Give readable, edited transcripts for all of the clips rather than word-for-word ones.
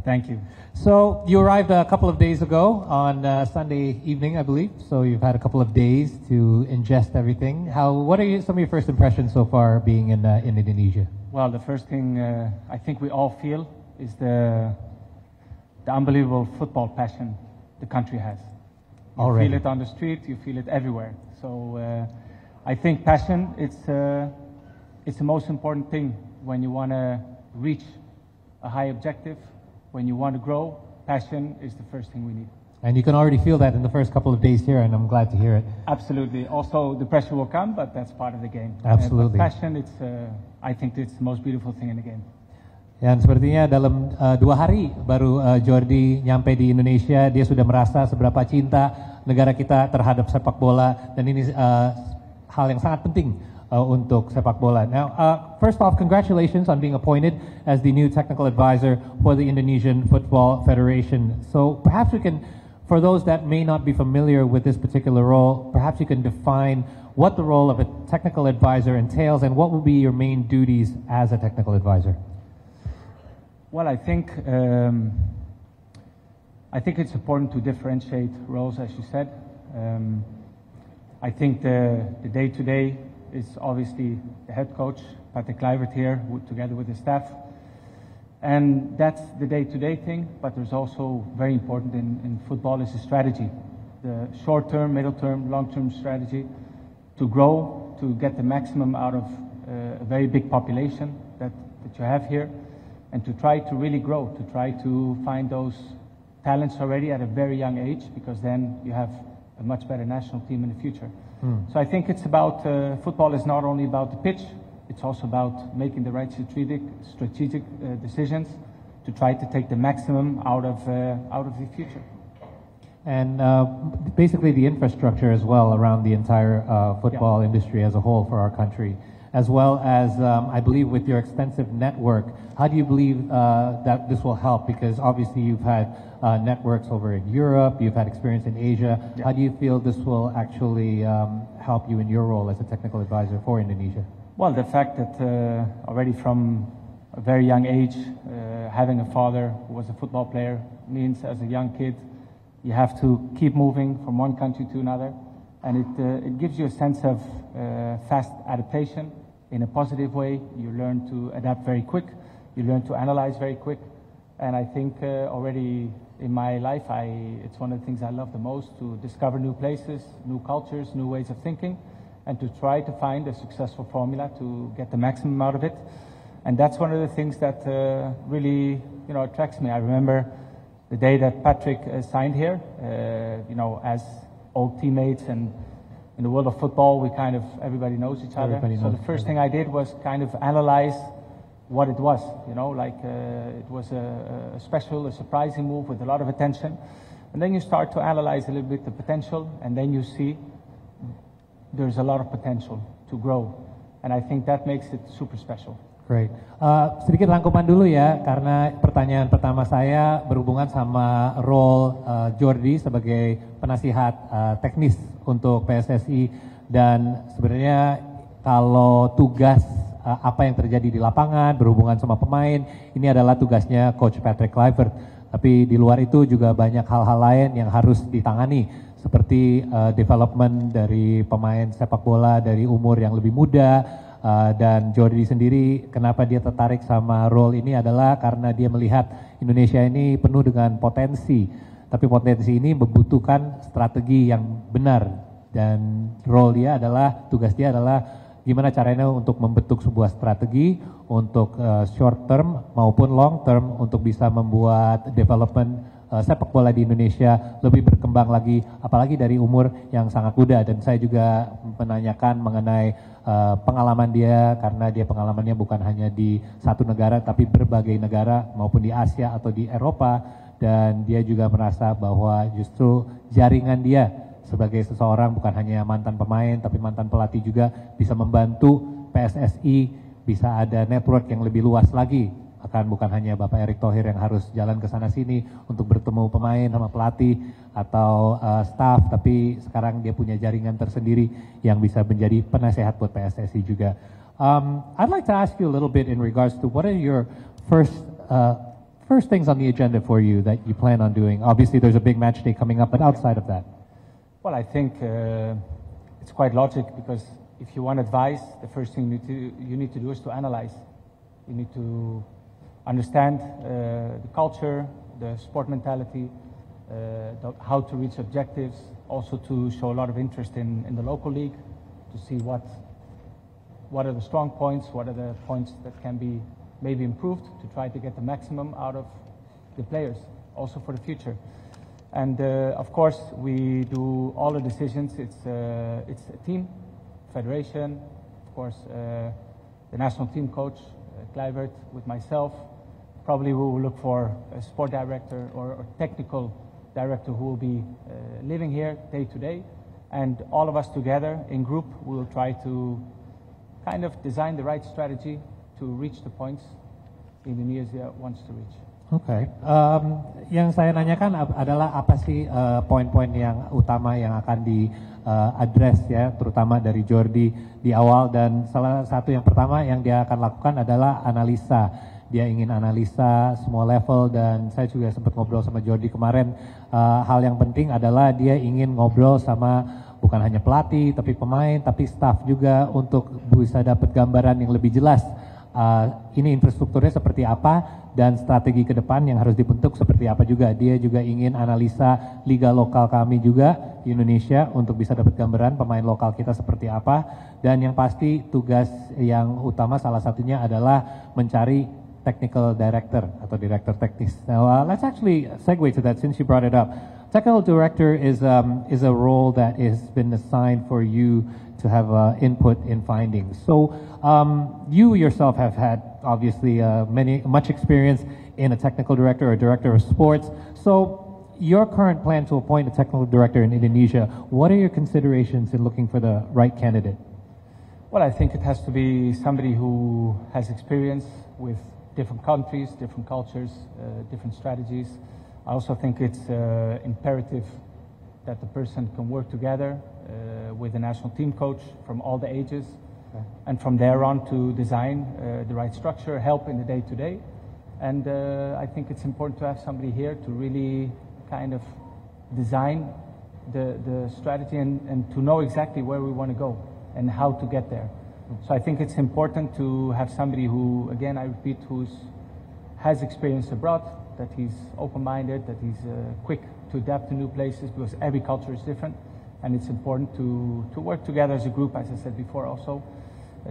Thank you. So you arrived a couple of days ago on Sunday evening, I believe. So you've had a couple of days to ingest everything. What are some of your first impressions so far being in Indonesia? Well, the first thing I think we all feel is the unbelievable football passion the country has. You feel it on the street, you feel it everywhere. So I think passion, it's the most important thing when you want to reach a high objective. When you want to grow, passion is the first thing we need. And you can already feel that in the first couple of days here, and I'm glad to hear it. Absolutely. Also, the pressure will come, but that's part of the game. Absolutely. Passion, I think it's the most beautiful thing in the game. Dan sepertinya dalam 2 hari baru Jordi nyampe di Indonesia, dia sudah merasa seberapa cinta negara kita terhadap sepak bola, dan ini hal yang sangat penting untuk sepak bola. Now, first off, congratulations on being appointed as the new technical advisor for the Indonesian Football Federation. So perhaps we can, for those that may not be familiar with this particular role, perhaps you can define what the role of a technical advisor entails and what will be your main duties as a technical advisor. Well, I think it's important to differentiate roles, as you said. I think the day-to-day is obviously the head coach, Patrick Kluivert here, together with the staff. And that's the day-to-day thing, but there's also very important in football is the strategy. The short-term, middle-term, long-term strategy to grow, to get the maximum out of a very big population that you have here, and to try to really grow, to try to find those talents already at a very young age, because then you have a much better national team in the future. So I think it's about, football is not only about the pitch, it's also about making the right strategic decisions to try to take the maximum out of the future. And basically the infrastructure as well around the entire football industry as a whole for our country, as well as I believe with your extensive network. How do you believe that this will help? Because obviously you've had networks over in Europe, you've had experience in Asia. How do you feel this will actually help you in your role as a technical advisor for Indonesia? Well, the fact that already from a very young age, having a father who was a football player means as a young kid, you have to keep moving from one country to another. And it gives you a sense of fast adaptation in a positive way. You learn to adapt very quick. You learn to analyze very quick. And I think already in my life, it's one of the things I love the most, to discover new places, new cultures, new ways of thinking, and to try to find a successful formula to get the maximum out of it. And that's one of the things that really, attracts me. I remember the day that Patrick signed here, as old teammates, and in the world of football, everybody knows each other. So the first thing I did was kind of analyze what it was, it was a special, a surprising move with a lot of attention. And then you start to analyze a little bit the potential, and then you see there's a lot of potential to grow. And I think that makes it super special. Great. Sedikit rangkuman dulu ya, karena pertanyaan pertama saya berhubungan sama role Jordi sebagai penasihat teknis untuk PSSI, dan sebenarnya kalau tugas apa yang terjadi di lapangan berhubungan sama pemain, ini adalah tugasnya Coach Patrick Kluivert. Tapi di luar itu juga banyak hal-hal lain yang harus ditangani, seperti development dari pemain sepak bola dari umur yang lebih muda. Dan Jordi sendiri, kenapa dia tertarik sama role ini adalah karena dia melihat Indonesia ini penuh dengan potensi. Tapi potensi ini membutuhkan strategi yang benar. Dan tugas dia adalah gimana caranya untuk membentuk sebuah strategi untuk short term maupun long term untuk bisa membuat development sepak bola di Indonesia lebih berkembang lagi, apalagi dari umur yang sangat muda. Dan saya juga menanyakan mengenai pengalaman dia, karena dia pengalamannya bukan hanya di satu negara tapi berbagai negara maupun di Asia atau di Eropa, dan dia juga merasa bahwa justru jaringan dia sebagai seseorang bukan hanya mantan pemain tapi mantan pelatih juga bisa membantu PSSI bisa ada network yang lebih luas lagi. Bukan hanya Bapak Erick Thohir yang harus jalan ke sana sini untuk bertemu pemain sama pelatih atau staff, tapi sekarang dia punya jaringan tersendiri yang bisa menjadi penasehat buat PSSI juga. I'd like to ask you a little bit in regards to what are your first first things on the agenda for you that you plan on doing? Obviously, there's a big match day coming up, but outside of that? Well, I think it's quite logic, because if you want advice, the first thing you need to do is to analyze. You need to understand the culture, the sport mentality, how to reach objectives, also to show a lot of interest in the local league, to see what are the strong points, what are the points that can be maybe improved, to try to get the maximum out of the players, also for the future. And of course, we do all the decisions. It's a team, federation, of course, the national team coach, Kluivert, with myself. Probably we will look for a sport director or technical director who will be living here day to day. And all of us together in group, we will try to kind of design the right strategy to reach the points Indonesia wants to reach. Oke, yang saya nanyakan adalah apa sih poin-poin yang utama yang akan di-address ya, terutama dari Jordi di awal, dan salah satu yang pertama yang dia akan lakukan adalah analisa. Dia ingin analisa semua level, dan saya juga sempat ngobrol sama Jordi kemarin. Hal yang penting adalah dia ingin ngobrol sama bukan hanya pelatih, tapi pemain, tapi staff juga, untuk bisa dapat gambaran yang lebih jelas. Ini infrastrukturnya seperti apa dan strategi ke depan yang harus dibentuk seperti apa juga. Dia juga ingin analisa liga lokal kami juga di Indonesia untuk bisa dapat gambaran pemain lokal kita seperti apa. Dan yang pasti tugas yang utama salah satunya adalah mencari technical director atau director teknis. Now let's actually segue to that since you brought it up. Technical director is a role that has been assigned for you to have input in findings. So you yourself have had obviously much experience in a technical director or director of sports. So your current plan to appoint a technical director in Indonesia, what are your considerations in looking for the right candidate? Well, I think it has to be somebody who has experience with different countries, different cultures, different strategies. I also think it's imperative that the person can work together with the national team coach from all the ages, and from there on to design the right structure, help in the day-to-day. And I think it's important to have somebody here to really kind of design the strategy and to know exactly where we want to go and how to get there. So I think it's important to have somebody who, again, I repeat, has experience abroad, that he's open-minded, that he's quick to adapt to new places, because every culture is different. And it's important to work together as a group, as I said before also,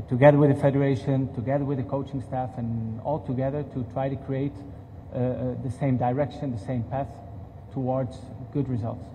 together with the federation, together with the coaching staff, and all together to try to create the same direction, the same path towards good results.